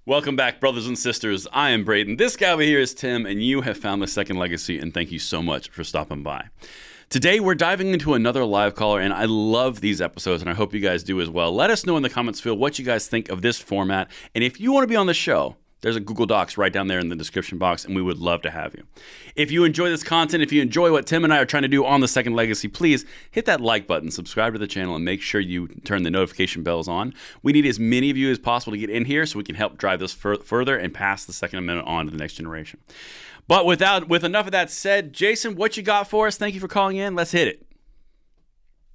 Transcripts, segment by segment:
Welcome back, brothers and sisters. I am Braden. This guy over here is Tim, and you have found the Second Legacy, and thank you so much for stopping by. Today, we're diving into another live caller, and I love these episodes, and I hope you guys do as well. Let us know in the comments field what you guys think of this format, and if you want to be on the show, there's a Google Docs right down there in the description box, and we would love to have you. If you enjoy this content, if you enjoy what Tim and I are trying to do on the Second Legacy, please hit that like button, subscribe to the channel, and make sure you turn the notification bells on. We need as many of you as possible to get in here so we can help drive this further and pass the Second Amendment on to the next generation. But with enough of that said, Jason, what you got for us? Thank you for calling in. Let's hit it.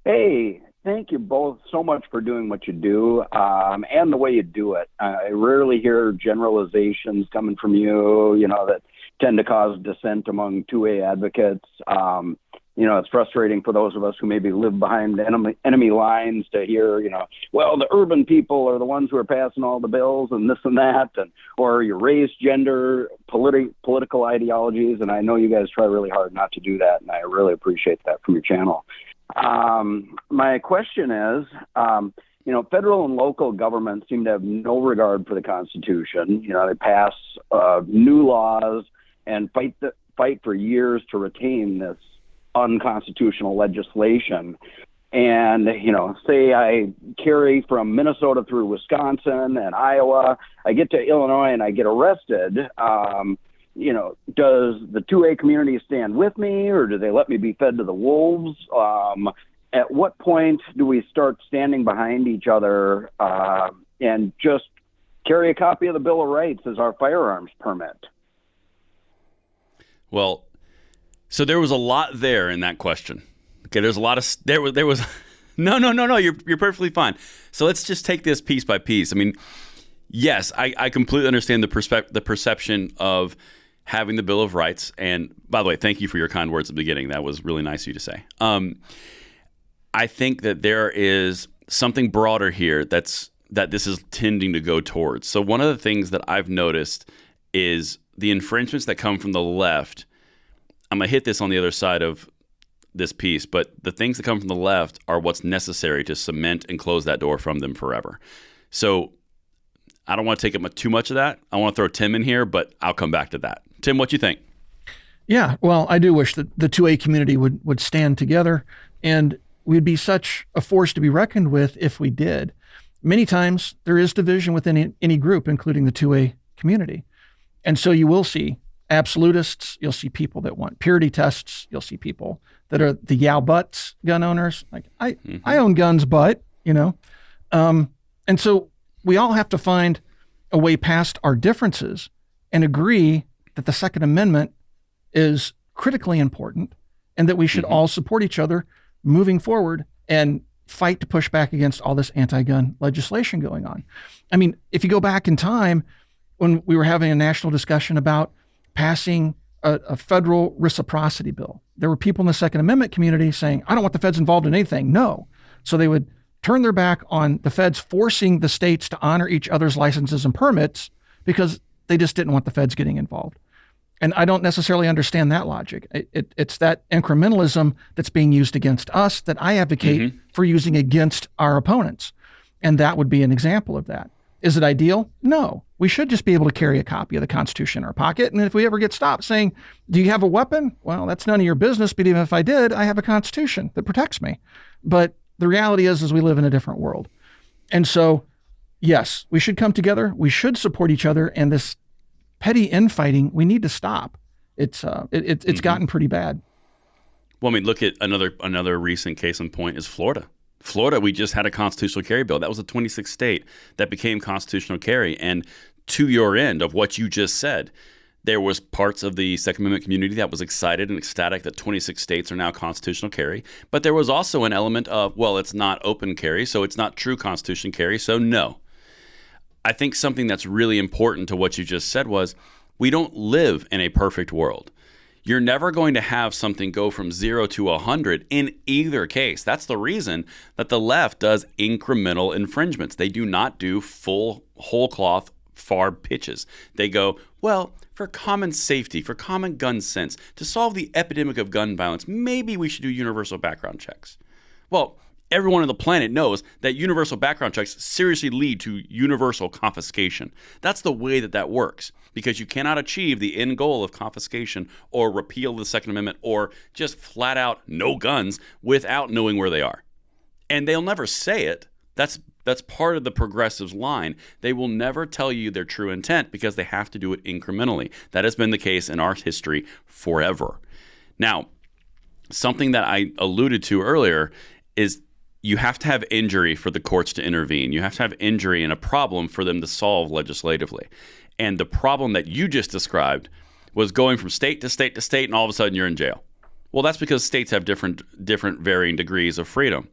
Hey, thank you both so much for doing what you do and the way you do it. I rarely hear generalizations coming from you, that tend to cause dissent among 2A advocates. It's frustrating for those of us who maybe live behind enemy lines to hear, well, the urban people are the ones who are passing all the bills and this and that, or your race, gender, political ideologies. And I know you guys try really hard not to do that, and I really appreciate that from your channel. My question is, federal and local governments seem to have no regard for the Constitution. They pass new laws and fight for years to retain this unconstitutional legislation. And, say I carry from Minnesota through Wisconsin and Iowa, I get to Illinois and I get arrested. Does the 2A community stand with me, or do they let me be fed to the wolves? At what point do we start standing behind each other and just carry a copy of the Bill of Rights as our firearms permit? Well, so there was a lot there in that question. Okay, there's a lot of there was no. You're perfectly fine. So let's just take this piece by piece. I mean, yes, I completely understand the perception of having the Bill of Rights. And by the way, thank you for your kind words at the beginning. That was really nice of you to say. I think that there is something broader here that this is tending to go towards. So one of the things that I've noticed is the infringements that come from the left. I'm going to hit this on the other side of this piece, but the things that come from the left are what's necessary to cement and close that door from them forever. So I don't want to take up too much of that. I want to throw Tim in here, but I'll come back to that. Tim, what do you think? Yeah, well, I do wish that the 2A community would stand together, and we'd be such a force to be reckoned with if we did. Many times there is division within any group, including the 2A community. And so you will see absolutists, you'll see people that want purity tests, you'll see people that are the yow butts gun owners. Like, I own guns, but, and so we all have to find a way past our differences and agree that the Second Amendment is critically important and that we should all support each other moving forward and fight to push back against all this anti-gun legislation going on. I mean, if you go back in time when we were having a national discussion about passing a federal reciprocity bill, there were people in the Second Amendment community saying, I don't want the feds involved in anything. No. So they would turn their back on the feds forcing the states to honor each other's licenses and permits because they just didn't want the feds getting involved. And I don't necessarily understand that logic. It's that incrementalism that's being used against us that I advocate for using against our opponents. And that would be an example of that. Is it ideal? No. We should just be able to carry a copy of the Constitution in our pocket. And if we ever get stopped saying, do you have a weapon? Well, that's none of your business. But even if I did, I have a Constitution that protects me. But the reality is we live in a different world. And so, yes, we should come together. We should support each other. And this petty infighting, we need to stop. It's gotten pretty bad. Well, I mean, look at another recent case in point is Florida. Florida, we just had a constitutional carry bill. That was a 26th state that became constitutional carry. And to your end of what you just said, there was parts of the Second Amendment community that was excited and ecstatic that 26 states are now constitutional carry. But there was also an element of, well, it's not open carry, so it's not true constitutional carry, so no. I think something that's really important to what you just said was we don't live in a perfect world. You're never going to have something go from 0 to 100 in either case. That's the reason that the left does incremental infringements. They do not do full, whole cloth, far pitches. They go, well, for common safety, for common gun sense, to solve the epidemic of gun violence, maybe we should do universal background checks. Well, Everyone on the planet knows that universal background checks seriously lead to universal confiscation. That's the way that works, because you cannot achieve the end goal of confiscation or repeal the Second Amendment or just flat out no guns without knowing where they are. And they'll never say it. That's part of the progressives' line. They will never tell you their true intent because they have to do it incrementally. That has been the case in our history forever. Now, something that I alluded to earlier is you have to have injury for the courts to intervene. You have to have injury and a problem for them to solve legislatively. And the problem that you just described was going from state to state to state, and all of a sudden you're in jail. Well, that's because states have different varying degrees of freedom.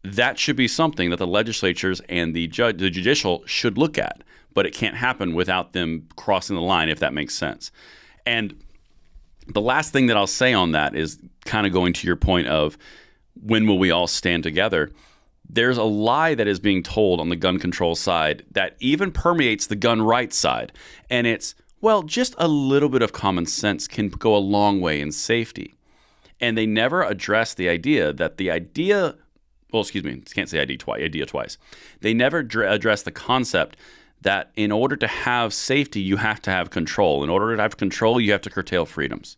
That should be something that the legislatures and the judicial should look at, but it can't happen without them crossing the line, if that makes sense. And the last thing that I'll say on that is kind of going to your point of when will we all stand together? There's a lie that is being told on the gun control side that even permeates the gun rights side. And it's, well, just a little bit of common sense can go a long way in safety. And they never address the idea that can't say idea twice. They never address the concept that in order to have safety, you have to have control. In order to have control, you have to curtail freedoms.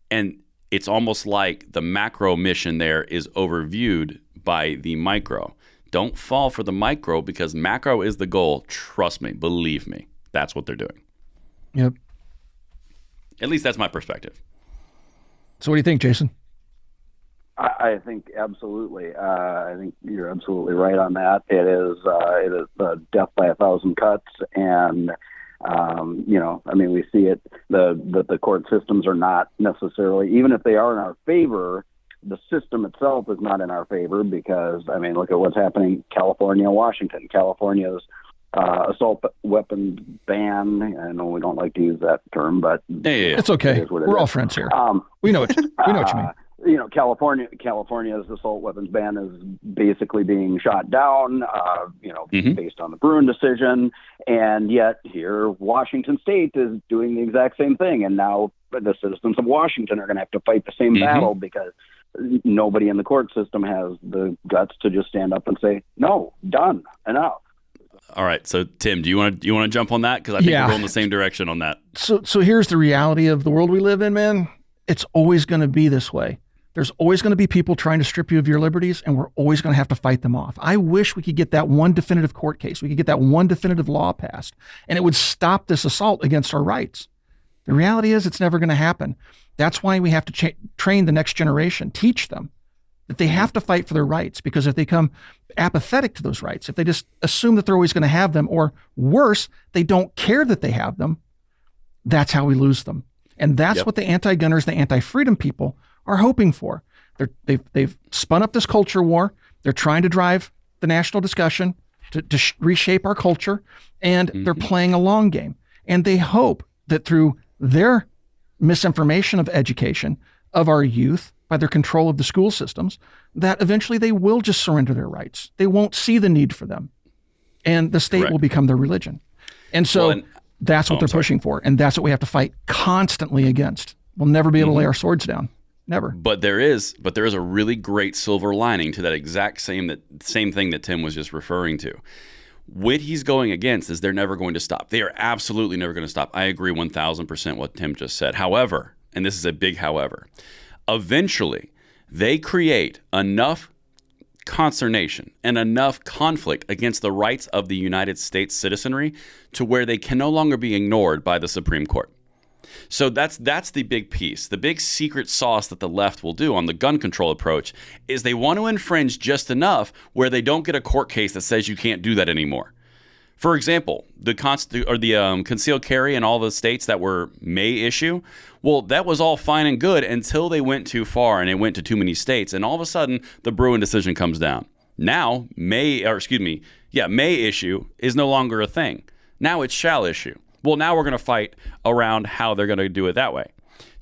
And it's almost like the macro mission there is overviewed by the micro. Don't fall for the micro, because macro is the goal. Trust me, believe me. That's what they're doing. Yep. At least that's my perspective. So what do you think, Jason? I think absolutely. I think you're absolutely right on that. It is death by 1,000 cuts, and we see it. The court systems are not necessarily, even if they are in our favor, the system itself is not in our favor, because look at what's happening in California and Washington. California's assault weapons ban. I know we don't like to use that term, but it's okay. We're all friends here. We know what you mean. California's assault weapons ban is basically being shot down, based on the Bruin decision. And yet here, Washington State is doing the exact same thing. And now the citizens of Washington are going to have to fight the same battle, because nobody in the court system has the guts to just stand up and say, no, done, enough. All right. So, Tim, do you want to jump on that? Because I think we're going the same direction on that. So here's the reality of the world we live in, man. It's always going to be this way. There's always going to be people trying to strip you of your liberties, and we're always going to have to fight them off. I wish we could get that one definitive court case. We could get that one definitive law passed, and it would stop this assault against our rights. The reality is it's never going to happen. That's why we have to train the next generation, teach them that they have to fight for their rights, because if they become apathetic to those rights, if they just assume that they're always going to have them, or worse, they don't care that they have them, that's how we lose them. And that's what the anti-gunners, the anti-freedom people are hoping for. They've spun up this culture war. They're trying to drive the national discussion to reshape our culture, and they're playing a long game. And they hope that through their misinformation of education of our youth, by their control of the school systems, that eventually they will just surrender their rights. They won't see the need for them, and the state will become their religion. And so that's what they're pushing for, and that's what we have to fight constantly against. We'll never be able to lay our swords down. Never. But there is a really great silver lining to that exact same thing that Tim was just referring to. What he's going against is they're never going to stop. They are absolutely never going to stop. I agree 1,000% what Tim just said. However, and this is a big however, eventually they create enough consternation and enough conflict against the rights of the United States citizenry to where they can no longer be ignored by the Supreme Court. So that's the big piece. The big secret sauce that the left will do on the gun control approach is they want to infringe just enough where they don't get a court case that says you can't do that anymore. For example, the concealed carry in all the states that may issue, well, that was all fine and good until they went too far and it went to too many states, and all of a sudden the Bruin decision comes down. Now, may issue is no longer a thing. Now it's shall issue. Well, now we're going to fight around how they're going to do it that way.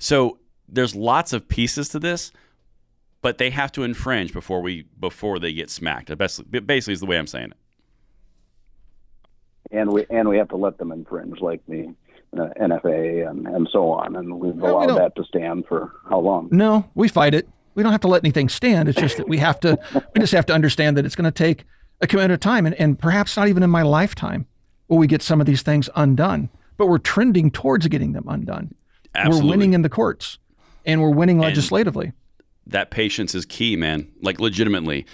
So there's lots of pieces to this, but they have to infringe before they get smacked. Basically is the way I'm saying it. And we have to let them infringe, like the NFA and so on. And we've allowed that to stand for how long? No, we fight it. we don't have to let anything stand. It's just that we just have to understand that it's going to take a commitment of time, and perhaps not even in my lifetime will we get some of these things undone, but we're trending towards getting them undone. Absolutely. We're winning in the courts, and we're winning legislatively. That patience is key, man. Like, legitimately,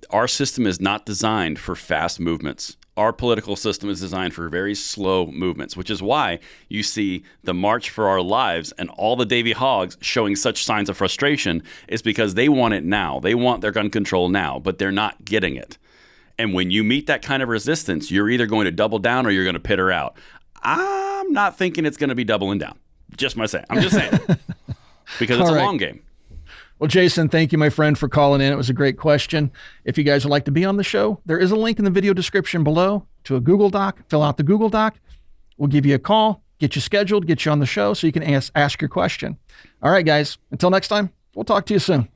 our system is not designed for fast movements. Our political system is designed for very slow movements, which is why you see the March for Our Lives and all the Davy Hogs showing such signs of frustration, is because they want it now. They want their gun control now, but they're not getting it. And when you meet that kind of resistance, you're either going to double down or you're going to pitter out. I'm not thinking it's going to be doubling down. I'm just saying. Because it's a long game. Well, Jason, thank you, my friend, for calling in. It was a great question. If you guys would like to be on the show, there is a link in the video description below to a Google Doc. Fill out the Google Doc. We'll give you a call, get you scheduled, get you on the show so you can ask your question. All right, guys, until next time, we'll talk to you soon.